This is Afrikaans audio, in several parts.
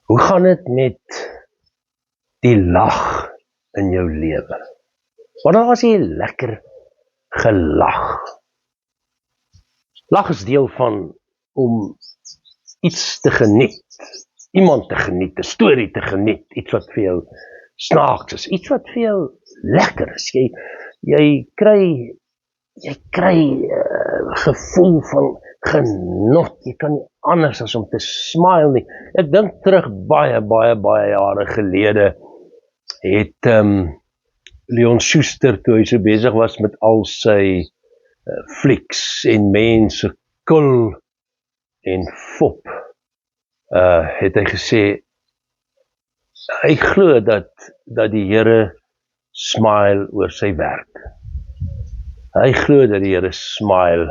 Hoe gaan dit met die lag in jou lewe? Wanneer was jy lekker gelag? Lag is deel van om iets te geniet, iemand te geniet, 'n storie te geniet, iets wat vir jou snaaks is, iets wat vir jou lekker is. Jy kry gevoel van genot. Jy kan nie anders as om te smile nie. Ek dink terug baie jare gelede het Leon Schuster, toe hy so besig was met al sy flieks en mense kul en fop, het hy gesê, hy glo dat die Here smile oor sy werk. Hy glo dat die Here smile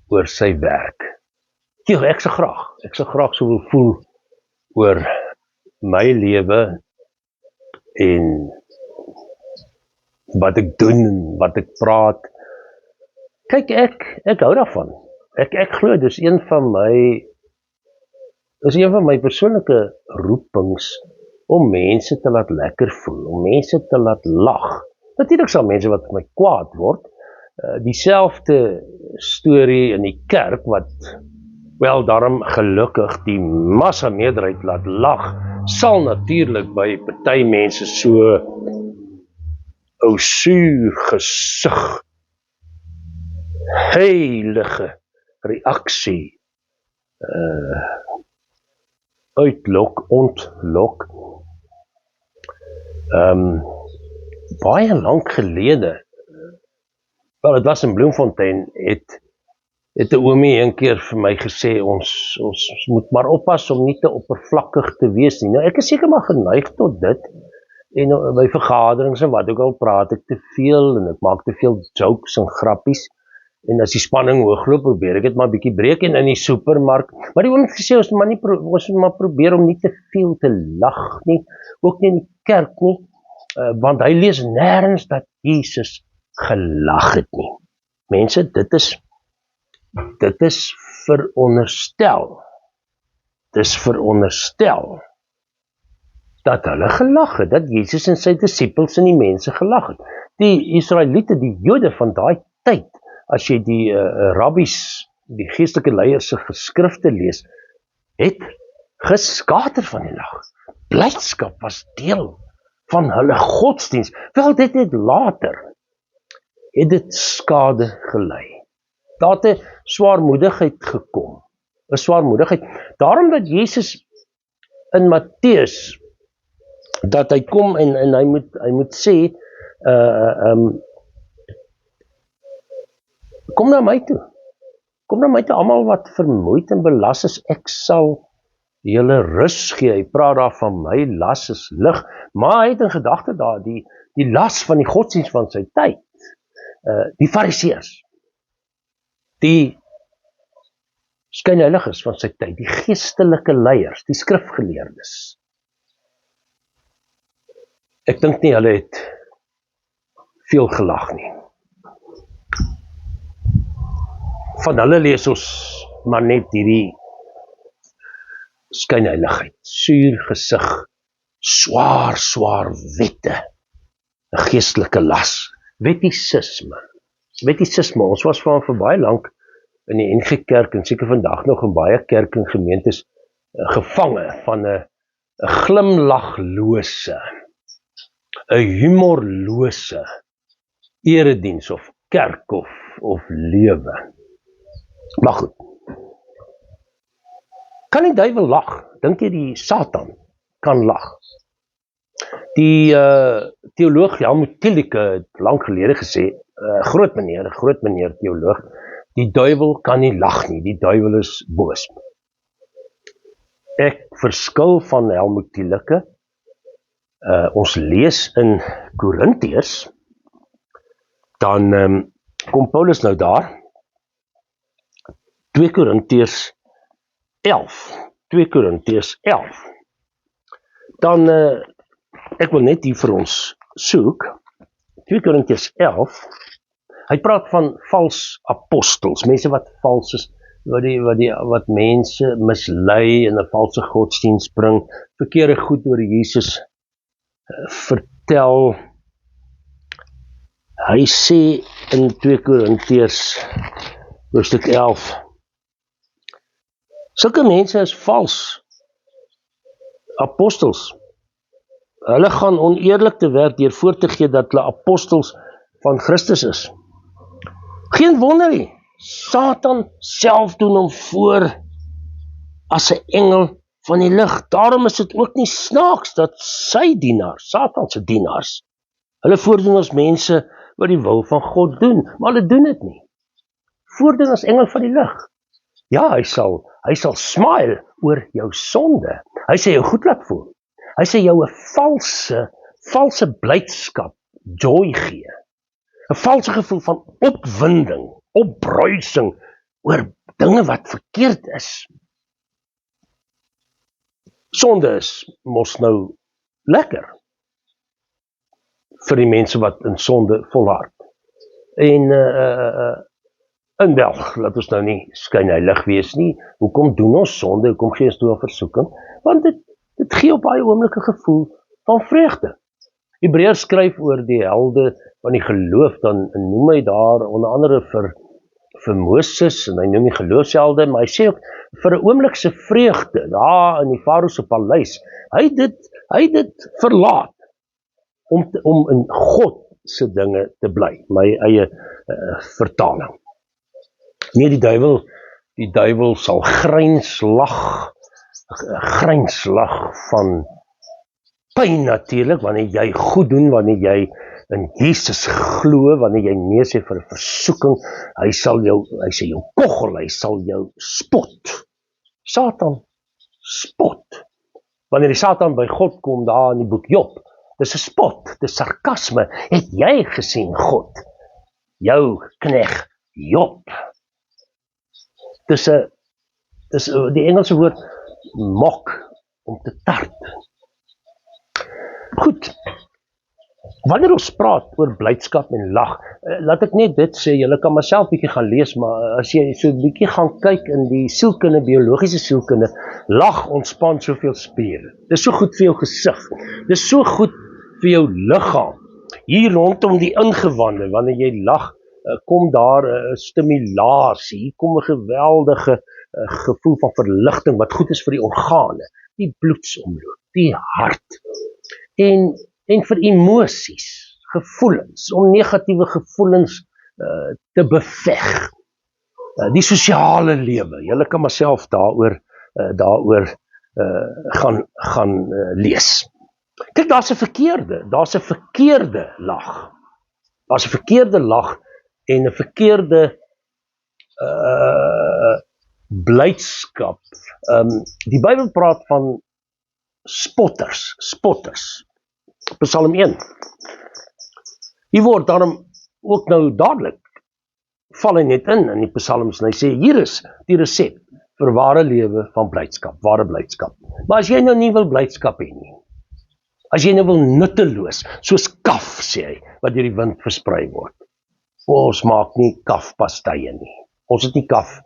oor sy werk. Ek sou graag so wil voel oor my lewe en wat ek doen en wat ek praat. Kyk, ek hou daarvan. Ek glo dis een van my persoonlike roepings om mense te laat lekker voel, om mense te laat lag. Natuurlik sal mense wat my kwaad word, dieselfde storie in die kerk wat wel daarom gelukkig die massa meerderheid laat lag, sal natuurlik by party mense so ou suur gesig, heilige reaksie ontlok. Baie lank gelede, wel, dit was in Bloemfontein, het 'n oomie een keer vir my gesê, ons moet maar oppas om nie te oppervlakkig te wees nie. Nou, ek is seker maar geneig tot dit, en by vergaderings en wat ook al praat ek te veel, en ek maak te veel jokes en grappies, en as die spanning hoogloop, probeer ek dit maar bietjie breek, en in die supermark, maar die oomie het gesê, ons moet maar probeer om nie te veel te lag nie, ook nie in die kerk nie, want hy lees nêrens dat Jesus gelag het nie. Mense, dit is veronderstel. Dis veronderstel dat hulle gelag het, dat Jesus en sy disippels en die mense gelag het. Die Israeliete, die Jode van daai tyd, as jy die rabbies, die geestelike leiers se geskrifte lees, het geskater van die lag. Blydskap was deel van hulle godsdiens. Wel, dit het later het dit skade gelei. Daar het 'n swaarmoedigheid gekom. 'n Swaarmoedigheid. Daarom dat Jesus in Matteus, dat hy kom en hy moet sê, kom na my toe. Kom na my toe, almal wat vermoeid en belas is, ek sal julle rus gee. Hy praat daar van my las is lig, maar hy het in gedagte daar die las van die godsdienst van sy tyd. Die fariseërs, die skynheiliges van sy tyd, die geestelike leiers, die skrifgeleerdes. Ek dink nie hulle het veel gelag nie. Van hulle lees ons maar net hierdie skynheiligheid, suur gesig, swaar wette, 'n geestelike las. Wettisisme, ons was van vir baie lank in die NG Kerk en seker vandag nog in baie kerk en gemeentes gevange van 'n glimlaglose, 'n humorlose erediens of kerk of lewe. Maar goed, kan die duiwel lag? Dink jy die Satan kan lag? Die teoloog Helmut Thielicke het lank gelede gesê, groot meneer teoloog, die duiwel kan nie lag nie, die duiwel is boos. Ek verskil van Helmut Thielicke. Ons lees in Korintiërs, dan kom Paulus nou daar, 2 Korintiërs 11, dan, ek wil net hier vir ons soek, 2 Korintiërs 11, hy praat van vals apostels, mense wat vals is, wat mense mislei en 'n valse godsdienst bring, verkeerde goed oor Jesus vertel. Hy sê in 2 Korintiërs hoofstuk 11, sulke mense is vals apostels. Hulle gaan oneerlik te werk deur voor te gee dat hulle apostels van Christus is. Geen wonder nie, Satan self doen hom voor as 'n engel van die lig. Daarom is dit ook nie snaaks dat sy dienaars, Satan se dienaars, hulle voordoen as mense wat die wil van God doen, maar hulle doen dit nie. Voordoen as engel van die lig. Ja, hy sal smile oor jou sonde. Hy sê jou goed laat voel. Hy sê jou 'n valse blydskap, joy gee. 'n valse gevoel van opwinding, opbruising oor dinge wat verkeerd is. Sonde is mos nou lekker vir die mense wat in sonde volhard. En wel, laat ons nou nie skynheilig wees nie. Hoekom doen ons sonde? Hoekom gee ons toe 'n versoeking? Want dit gee op baie oomblikke gevoel van vreugde. Hebreërs skryf oor die helde van die geloof, dan noem hy daar onder andere vir Moses, en hy noem die geloofshelde, maar hy sê ook vir 'n oomblikse vreugde daar in die Farao se paleis. Hy het dit verlaat om in God se dinge te bly. My eie vertaling. Nee, die duiwel sal grynslag van pyn natuurlik, wanneer jy goed doen, wanneer jy in Jesus glo, wanneer jy nee sê vir 'n versoeking, hy sê jou koggel, hy sal jou spot. Satan spot. Wanneer die Satan by God kom daar in die boek Job, dis 'n spot, dis sarkasme. Het jy gesien God, jou knegt Job? Dis die Engelse woord mock, om te tart. Goed, wanneer ons praat oor blydskap en lag, laat ek net dit sê, julle kan maar self bietjie gaan lees, maar as jy so bietjie gaan kyk in die sielkunde, biologiese sielkunde, lag ontspan soveel spiere. Dis so goed vir jou gesig, dis so goed vir jou liggaam. Hier rondom die ingewande, wanneer jy lag, kom daar 'n stimulasie, hier kom 'n geweldige gevoel van verligting, wat goed is vir die organe, die bloedsomloop, die hart, en vir emosies, gevoelens, om negatiewe gevoelens te beveg. Die sosiale lewe, julle kan maar self daaroor gaan lees. Kyk, daar's 'n verkeerde lag. Daar's 'n verkeerde lag en 'n verkeerde blydskap. Die Bybel praat van spotters. Psalm 1. Hier word daarom ook nou dadelik, val hy net in die psalms, en hy sê, hier is die resep vir ware lewe van blydskap, ware blydskap. Maar as jy nou nie wil blydskap hê nie, as jy nou wil nutteloos, soos kaf, sê hy, wat deur die wind versprei word. Ons maak nie kafpastye nie. Ons het nie kaf,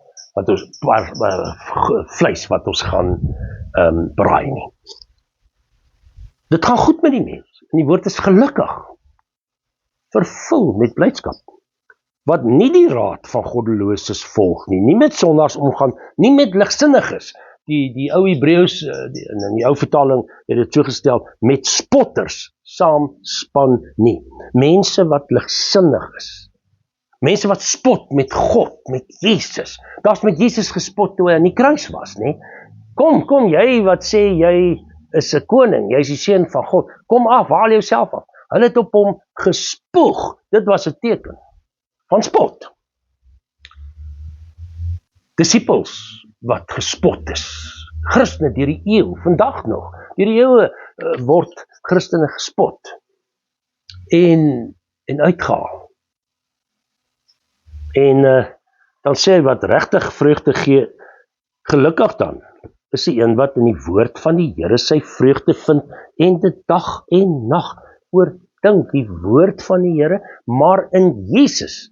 vleis wat ons gaan braai nie. Dit gaan goed met die mens, en die woord is gelukkig, vervul met blydskap, wat nie die raad van goddeloses volg nie, nie met sondaars omgaan, nie met ligsinniges. Die ou Hebreëus, in die ou vertaling het dit so gestel, met spotters saamspan nie. Mense wat ligsinnig is, mense wat spot met God, met Jesus. Daar's met Jesus gespot toe hy aan die kruis was, nee. Kom, jy wat sê jy is 'n koning, jy is die seun van God, kom af, haal jouself af. Hulle het op hom gespoeg, dit was 'n teken van spot. Disippels wat gespot is, Christene deur die eeu, vandag nog, deur die eeue word Christene gespot en uitgehaal. En dan sê hy, wat regtig vreugde gee, gelukkig dan is die een wat in die woord van die Here sy vreugde vind en dit dag en nag oordink, die woord van die Here, maar in Jesus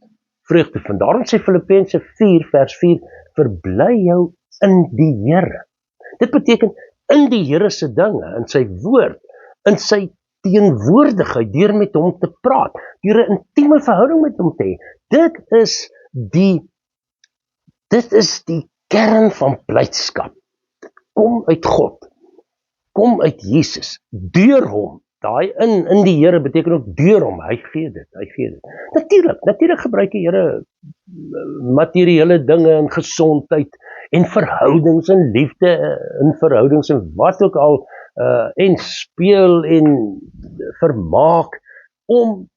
vreugde vind. Daarom sê Filippense 4 vers 4, verbly jou in die Here. Dit beteken in die Here se dinge, in sy woord, in sy teenwoordigheid, deur met hom te praat, deur 'n intieme verhouding met hom te hê. Dit is die kern van blydskap. Kom uit God, kom uit Jesus, deur hom. Daai in die Here beteken ook deur hom, hy gee dit. Natuurlik gebruik die Here materiële dinge en gesondheid en verhoudings en liefde in verhoudings en wat ook al en speel en vermaak om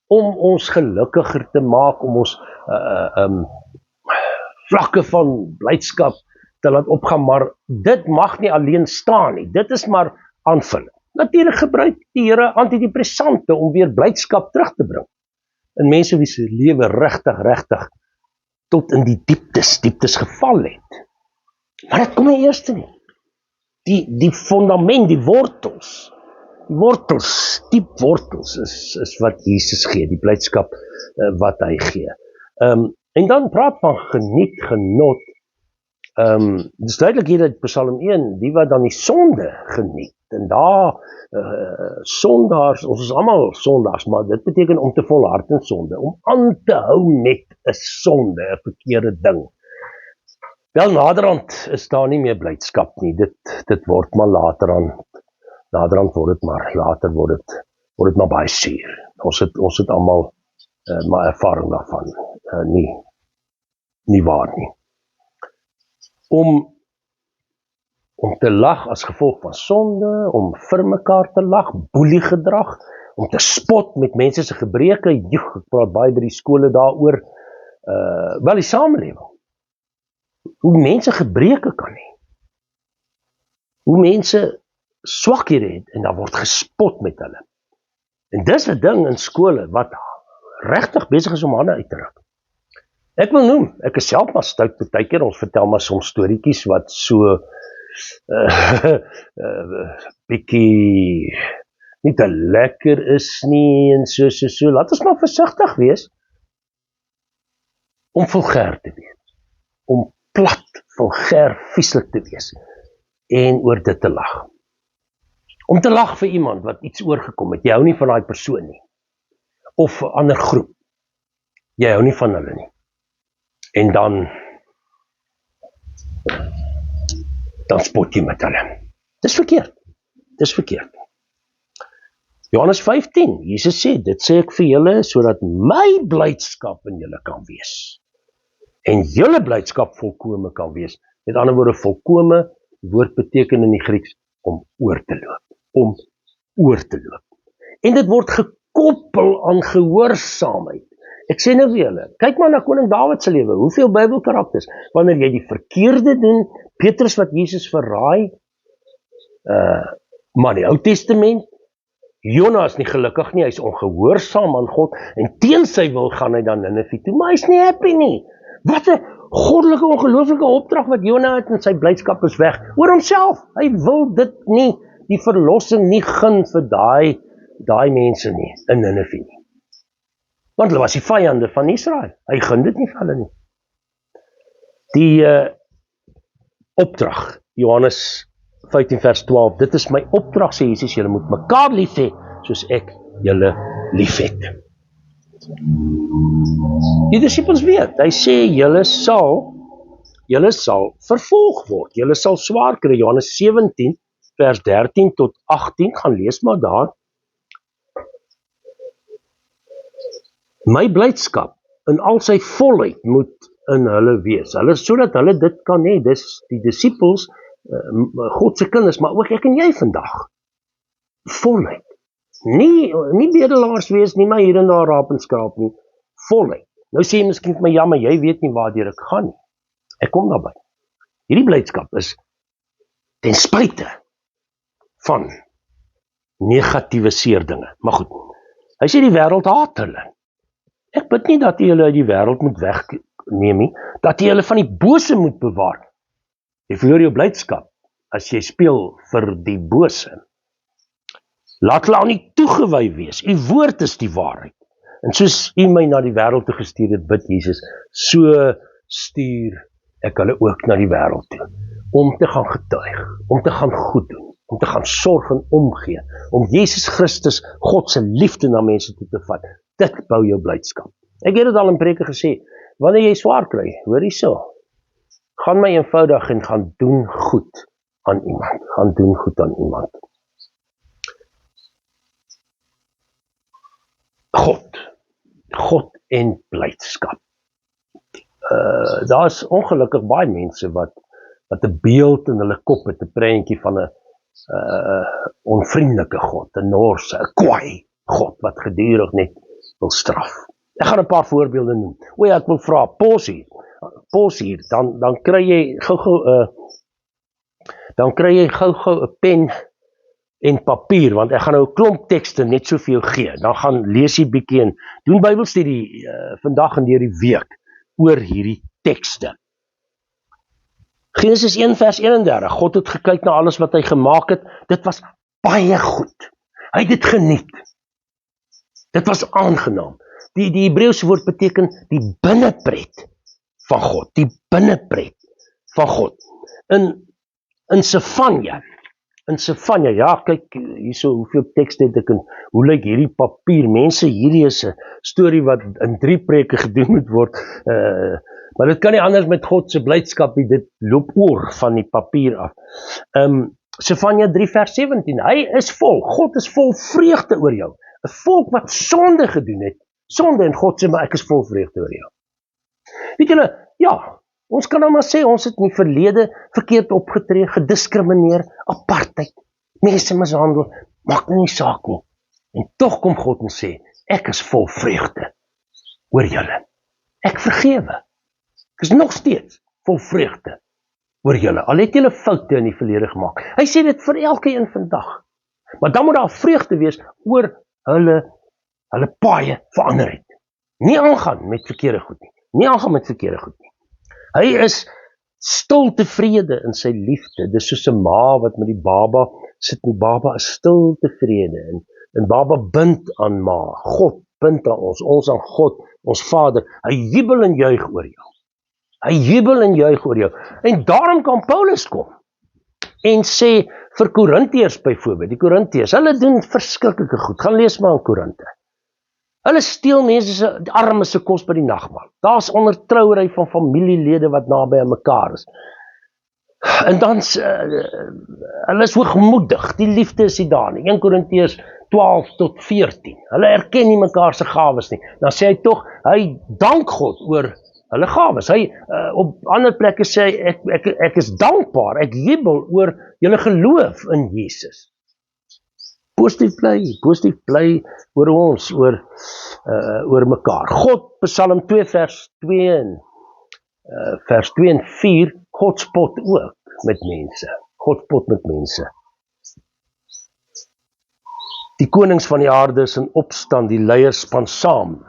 ons gelukkiger te maak, om ons vlakke van blydskap te laat opgaan, maar dit mag nie alleen staan nie, dit is maar aanvulling. Natuurlik gebruik die Here antidepressante om weer blydskap terug te bring in mense wie se lewe regtig tot in die dieptes geval het. Maar dit kom nie eerste nie. Die fundament, die wortels, diep wortels is wat Jesus gee, die blydskap wat hy gee. En dan praat van geniet, genot. Dis duidelik hier uit Psalm 1, die wat dan die sonde geniet. En daar, sondaars, ons is almal sondaars, maar dit beteken om te volhard in sonde, om aan te hou met 'n sonde, 'n verkeerde ding. Wel, naderhand is daar nie meer blydskap nie, dit word maar naderhand word dit maar baie suur. Ons het almal maar ervaring daarvan, nie waar nie. Om te lag as gevolg van sonde, om vir mekaar te lag, boeliegedrag, om te spot met mense se gebreke, ek praat baie by die skole daaroor, wel die samelewing, hoe mense gebreke kan hê, hoe mense swakhede het, en daar word gespot met hulle. En dis 'n ding in skole, wat regtig besig is om hande uit te ruk. Ek wil noem, ek is self maar stout partykeer, ons vertel maar soms storieetjies wat so bietjie nie te lekker is nie, en so, laat ons maar versigtig wees om vulgêr te wees, om plat, vulgêr, vieslik te wees, en oor dit te lag. Om te lag vir iemand wat iets oorgekom het, jy hou nie van daai persoon nie, of 'n ander groep, jy hou nie van hulle nie, en dan spot jy met hulle. Dis verkeerd. Johannes 15, Jesus sê, dit sê ek vir julle, sodat my blydskap in julle kan wees. En julle blydskap volkome kan wees. Met ander woorde, volkome, woord beteken in die Grieks, om oor te loop. En dit word gekoppel aan gehoorsaamheid. Ek sê nou vir julle, kyk maar na koning Dawid se lewe, hoeveel Bybelkarakters, wanneer jy die verkeerde doen, Petrus wat Jesus verraai, maar die Ou Testament, Jona is nie gelukkig nie, hy is ongehoorsaam aan God, en teen sy wil gaan hy dan Ninive toe, maar hy is nie happy nie. Wat 'n goddelike, ongelooflike opdrag wat Jona het, en sy blydskap is weg, oor homself, hy wil dit nie, die verlossing nie gun vir daai mense nie, in Ninive nie. Want hulle was die vyande van Israel. Hy gun dit nie vir hulle nie. Die opdrag, Johannes 15 vers 12, dit is my opdrag, sê Jesus, julle moet mekaar lief hê, soos ek julle lief het. Die disippels weet, hy sê, julle sal vervolg word, julle sal swaar kry, Johannes 17 vers 13 tot 18, gaan lees maar daar. My blydskap in al sy volheid moet in hulle wees. Sodat hulle dit kan hê, dis die disippels, God se kinders, maar ook ek en jy vandag. Volheid. Nie bedelaars wees, nie maar hier en daar raap en skraap nie. Volheid. Nou sê jy miskien vir my, ja, maar jy weet nie waartoe ek gaan nie. Ek kom daarby. Hierdie blydskap is ten spyte van negatiewe seerdinge. Maar goed, hy sê die wêreld haat hulle. Ek bid nie dat jy hulle uit die wêreld moet wegneem nie, dat jy hulle van die bose moet bewaar. Jy verloor jou blydskap as jy speel vir die bose. Laat hulle aan nie toegewy wees. U woord is die waarheid. En soos u my na die wêreld toe gestuur het, bid Jesus, so stuur ek hulle ook na die wêreld toe, om te gaan getuig, om te gaan goed doen, om te gaan sorg en omgee, om Jesus Christus, God se liefde na mense toe te vat. Dit bou jou blydskap. Ek het dit al in preke gesê, wanneer jy swaar kry, hoor jy so, gaan my eenvoudig en gaan doen goed aan iemand, gaan doen goed aan iemand. God en blydskap. Daar is ongelukkig baie mense wat 'n beeld in hulle kop het, 'n prentjie van 'n onvriendelike God, 'n norse, 'n kwaai God wat gedurig net wil straf. Ek gaan 'n paar voorbeelde noem. O ja, ek wil vra, pos hier, dan kry jy gou-gou 'n pen en papier, want ek gaan nou 'n klomp tekste net so vir jou gee. Dan gaan lees jy bietjie en doen Bybelstudie vandag en deur die week oor hierdie tekste. Genesis 1 vers 31, God het gekyk na alles wat hy gemaak het, dit was baie goed. Hy het dit geniet. Dit was aangenaam. Die Hebreëse woord beteken die binnepret van God, die binnepret van God. In Sefanja, ja, kyk hierso hoeveel tekste het ek en hoe lyk hierdie papier? Mense, hierdie is 'n storie wat in 3 preke gedoen moet word. Maar dit kan nie anders met God se blydskap nie, dit loop oor van die papier af. Sefanja 3 vers 17, hy is vol, God is vol vreugde oor jou. 'n Volk wat sonde gedoen het, sonde en God sê, maar ek is vol vreugde oor jou. Weet julle, ja, ons kan nou maar sê, ons het in die verlede verkeerd opgetree, gediskrimineer, apartheid, mense mishandel, maak nie saak nie. En tog kom God en sê, ek is vol vreugde oor julle. Ek vergewe. Ek is nog steeds vol vreugde oor julle. Al het julle foute in die verlede gemaak. Hy sê dit vir elkeen vandag. Maar dan moet daar vreugde wees oor hulle paie verander het. Nie aangaan met verkeerde goed nie. Nie aangaan met verkeerde goed nie. Hy is stil tevrede in sy liefde. Dis soos 'n ma wat met die baba sit. Die baba is stil tevrede en baba bind aan ma. God bind aan ons aan God, ons Vader. Hy jubel en juig oor jou. Hy jubel en juig oor jou. En daarom kan Paulus kom en sê vir Korintiërs byvoorbeeld, die Korintiërs, hulle doen verskriklike goed. Gaan lees maar in Korinte. Hulle steel mense se armes se kos by die nagmaal. Daar's ondertrouery van familielede wat naby aan mekaar is. En dan hulle is hoogmoedig, die liefde is nie daar nie. 1 Korintiërs 12 tot 14. Hulle erken nie mekaar se gawes nie. Dan sê hy tog, hy dank God oor hulle gawes. Hy op ander plekke sê hy, ek is dankbaar, ek jubel oor julle geloof in Jesus. Positief bly oor ons, oor mekaar. God, Psalm 2 vers 2 en vers 2 en 4, God spot ook met mense. God spot met mense. Die konings van die aarde is in opstand, die leiers span saam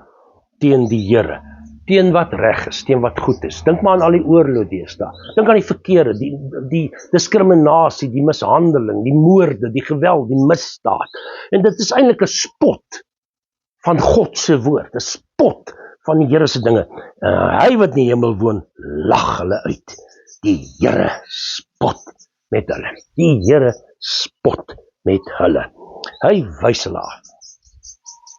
teen die Here. Teen wat reg is, teen wat goed is. Dink maar aan al die oorlog deesdae. Dink aan die verkeerde, die diskriminasie, die mishandeling, die moorde, die geweld, die misdaad. En dit is eintlik 'n spot van God se woord, 'n spot van die Here se dinge. Hy wat in die hemel woon, lag hulle uit. Die Here spot met hulle. Die Here spot met hulle. Hy wys hulle af.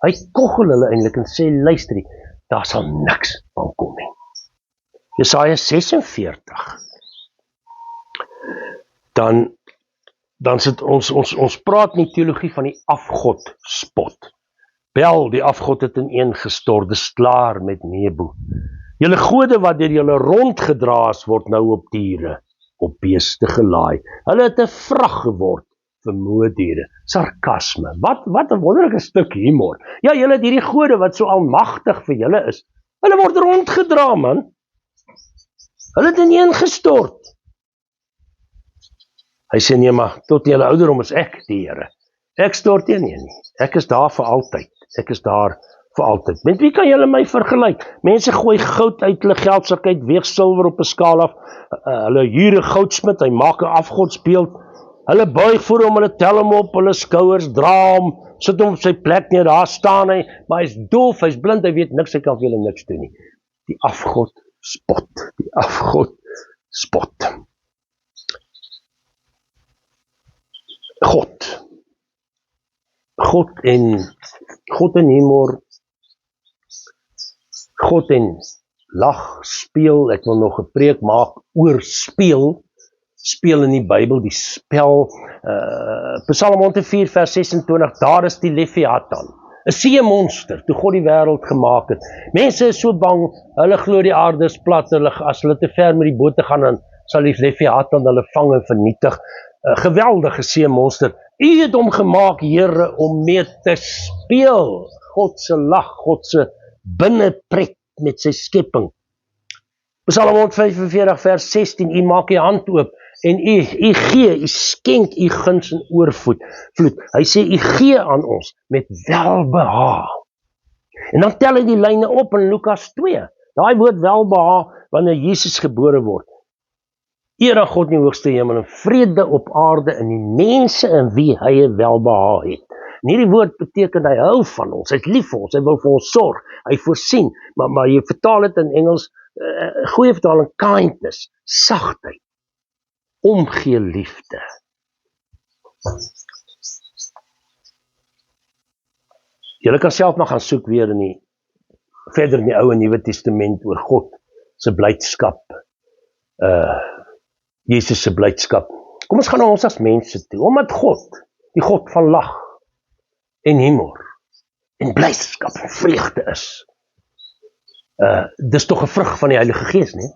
Hy koggel hulle eintlik en sê, luister, daar sal niks van kom nie. Jesaja 46. Dan sit ons praat in die teologie van die afgod spot. Bel, die afgod het ineengestort, dis klaar met Nebo. Julle gode wat deur julle rondgedraas word nou op diere, op beeste gelaai. Hulle het 'n vrag geword vir moediere. Sarkasme. Wat 'n wonderlike stuk humor. Ja, julle het hierdie gode wat so almagtig vir julle is. Hulle word rondgedra, man. Hulle het ineengestort. Hy sê nee, maar tot julle ouderdom is ek die Here. Ek stort nie. Ek is daar vir altyd. Ek is daar vir altyd. Met wie kan julle my vergelyk? Mense gooi goud uit hulle geldsak uit, weeg silwer op 'n skaal af. Hulle huur 'n goudsmid, hy maak 'n afgodsbeeld. Hulle buig voor hom, hulle tel hom op hulle skouers, dra hom, sit hom op sy plek neer, daar staan hy, maar hy's doof, hy's blind, hy weet niks, hy kan vir julle niks doen nie. Die afgod spot, die afgod spot. God en humor, God en lag, speel. Ek wil nog 'n preek maak oor speel in die Bybel, die spel. Psalm 104 vers 26, daar is die Leviathan, 'n see-monster, toe God die wêreld gemaak het. Mense is so bang, hulle glo die aarde is plat, as hulle te ver met die boot te gaan, dan sal die Leviathan hulle vang en vernietig. Geweldige see-monster. U het hom gemaak, Here, om mee te speel. God se lag, God se binnepret met sy skepping. Psalm 145 vers 16, u maak u hand oop en u gee, u skenk u guns en oorvloed. Hy sê u gee aan ons met welbehaag. En dan tel hy die lyne op in Lukas 2. Daai woord welbehaag wanneer Jesus gebore word. Eer aan God in die hoogste hemel en vrede op aarde in die mense in wie hy 'n welbehaag het. En hierdie woord beteken hy hou van ons, hy is lief vir ons, hy wil vir ons sorg, hy voorsien, maar jy vertaal dit in Engels, goeie vertaling, kindness, sagtheid, omgee liefde. Julle kan self maar gaan soek weer verder in die Ou en Nuwe Testament oor God se blydskap, Jesus se blydskap. Kom ons gaan na ons as mense toe, omdat God, die God van lag en humor en blydskap en vreugde is. Dis tog 'n vrug van die Heilige Gees, né?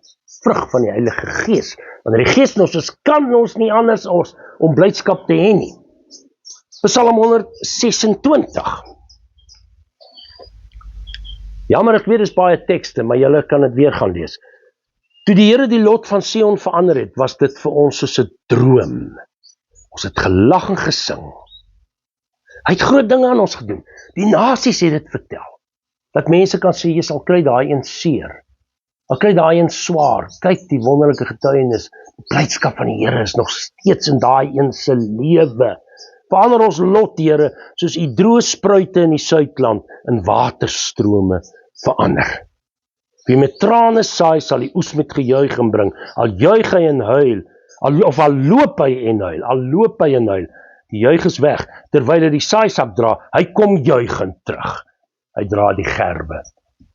Vrug van die Heilige Gees. Wanneer die Gees in ons is, kan ons nie anders om blydskap te hê nie. Psalm 126. Jammer, ek weet dis baie tekste, maar julle kan dit weer gaan lees. Toe die Here die lot van Sion verander het, was dit vir ons soos 'n droom. Ons het gelag en gesing. Hy het groot dinge aan ons gedoen. Die nasies het dit vertel. Dat mense kan sê, jy sal kry daai een seer. Al kry daai een swaar. Kyk die wonderlike getuienis. Die blydskap van die Here is nog steeds in daai een se lewe. Verander ons lot, Here, soos u droë spruite in die suidland in waterstrome verander. Wie met trane saai, sal die oes met gejuig inbring. Al juig hy en huil, al loop hy en huil. Die juig is weg, terwyl hy die saaisak dra, hy kom juigend terug. Hy dra die gerwe.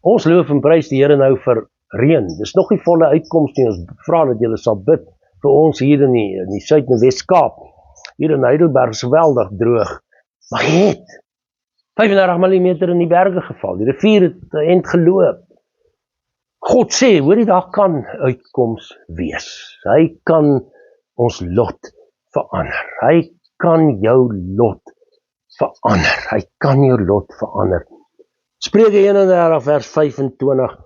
Ons loof en prys die Here nou vir reën. Dis nog nie volle uitkoms nie. Ons vra dat julle sal bid vir ons hier in die Suid- en Wes-Kaap. Hier in Heidelberg is geweldig droog. Maar het 35 mm in die berge geval. Die rivier het end geloop. God sê, hoor jy, daar kan uitkoms wees. Hy kan ons lot verander. Hy kan jou lot verander. Spreuke 31 vers 25.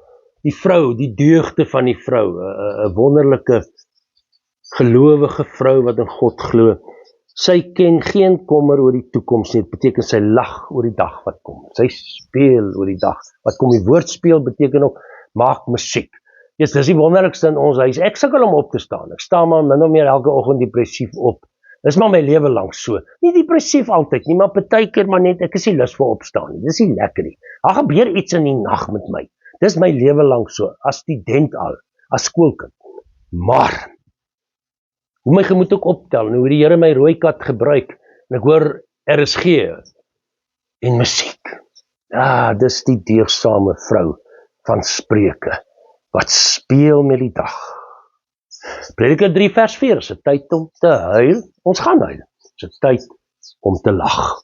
Die vrou, die deugde van die vrou, 'n wonderlike gelowige vrou wat in God glo. Sy ken geen kommer oor die toekoms nie. Dit beteken sy lag oor die dag wat kom. Sy speel oor die dag wat kom. Die woord speel beteken ook maak musiek. Dis die wonderlikste in ons huis. Ek sukkel om op te staan. Ek staan maar min of meer elke oggend depressief op. Dis maar my lewe lank so. Nie depressief altyd nie, maar partykeer maar net ek is nie lus vir opstaan nie. Dis nie lekker nie. Daar gebeur iets in die nag met my. Dis my lewe lank so, as student al, as skoolkind. Maar hoe my gemoed ook optel, en hoe die Here my rooi kat gebruik, en ek hoor RSG en musiek. Ja, dis die deegsame vrou van Spreuke, wat speel met die dag. Prediker 3 vers 4, is 'n tyd om te huil, ons gaan huil, is 'n tyd om te lag.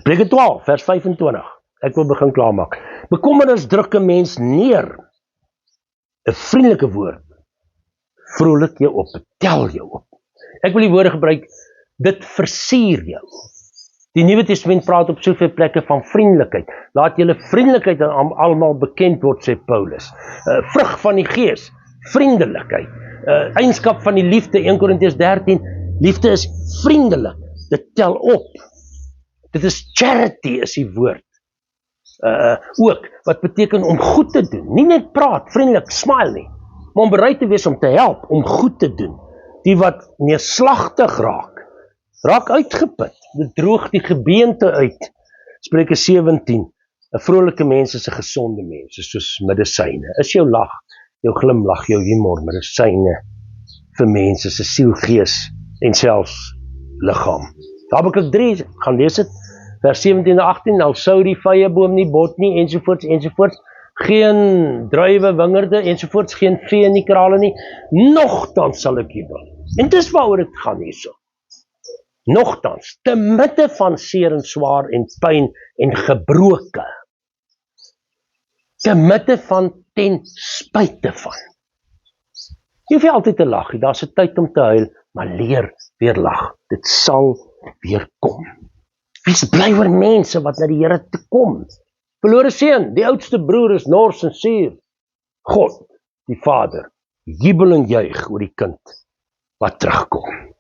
Prediker 12 vers 25, ek wil begin klaarmaak. Bekommernis druk 'n mens neer, 'n vriendelike woord, vrolik jou op, tel jou op. Ek wil die woorde gebruik, dit versier jou. Die Nuwe Testament praat op soveel plekke van vriendelikheid. Laat julle vriendelikheid aan almal bekend word, sê Paulus. Vrug van die Gees, vriendelikheid. Eienskap van die liefde, 1 Korintiërs 13, liefde is vriendelik, dit tel op. Dit is charity, is die woord. Ook, wat beteken om goed te doen. Nie net praat, vriendelik, smile nie, maar om bereid te wees om te help, om goed te doen. Die wat neerslagtig raak uitgeput, dit droog die gebeente uit. Spreuke 17, 'n vrolike mens is 'n gesonde mens, is soos medisyne. Is jou lag jou glimlag, jou humor, medisyne vir mense se siel, gees en selfs liggaam. Habakuk 3, gaan lees dit, vers 17 en 18, nou sou die vyeboom nie bot nie, ensovoorts, ensovoorts, geen druiwe wingerde, ensovoorts, geen vee in die krale nie, nogtans sal ek jubel. En dis waaroor dit gaan hierso. Nogtans, te midde van seer en swaar en pyn en gebroke, te midde van ten spyte van. Jy hoef nie altyd te lag, daar's 'n tyd om te huil, maar leer weer lag. Dit sal weer kom. Wees bly oor mense wat na die Here toe kom. Verlore seun, die oudste broer is nors en suur. God, die Vader, jubel en juig oor die kind wat terugkom.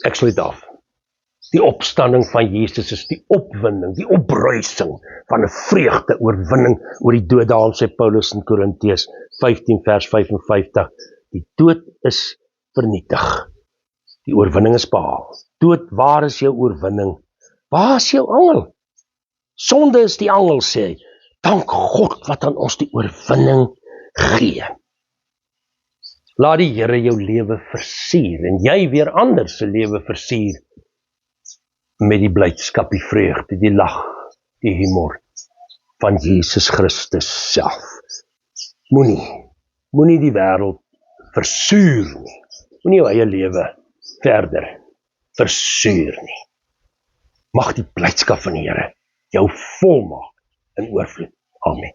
Ek sluit af. Die opstanding van Jesus is die opwinding, die opbruising van 'n vreugde oorwinning oor die dood. Daarom sê Paulus in Korintiërs 15 vers 55, die dood is vernietig. Die oorwinning is behaal. Dood, waar is jou oorwinning? Waar is jou angel? Sonde is die angel, sê hy. Dank God wat aan ons die oorwinning gee. Laat die Here jou lewe versier en jy weer ander se lewe versier met die blydskap, die vreugde, die lag, die humor van Jesus Christus self. Moenie die wêreld versuur nie. Moenie jou eie lewe verder versuur nie. Mag die blydskap van die Here jou volmaak in oorvloed. Amen.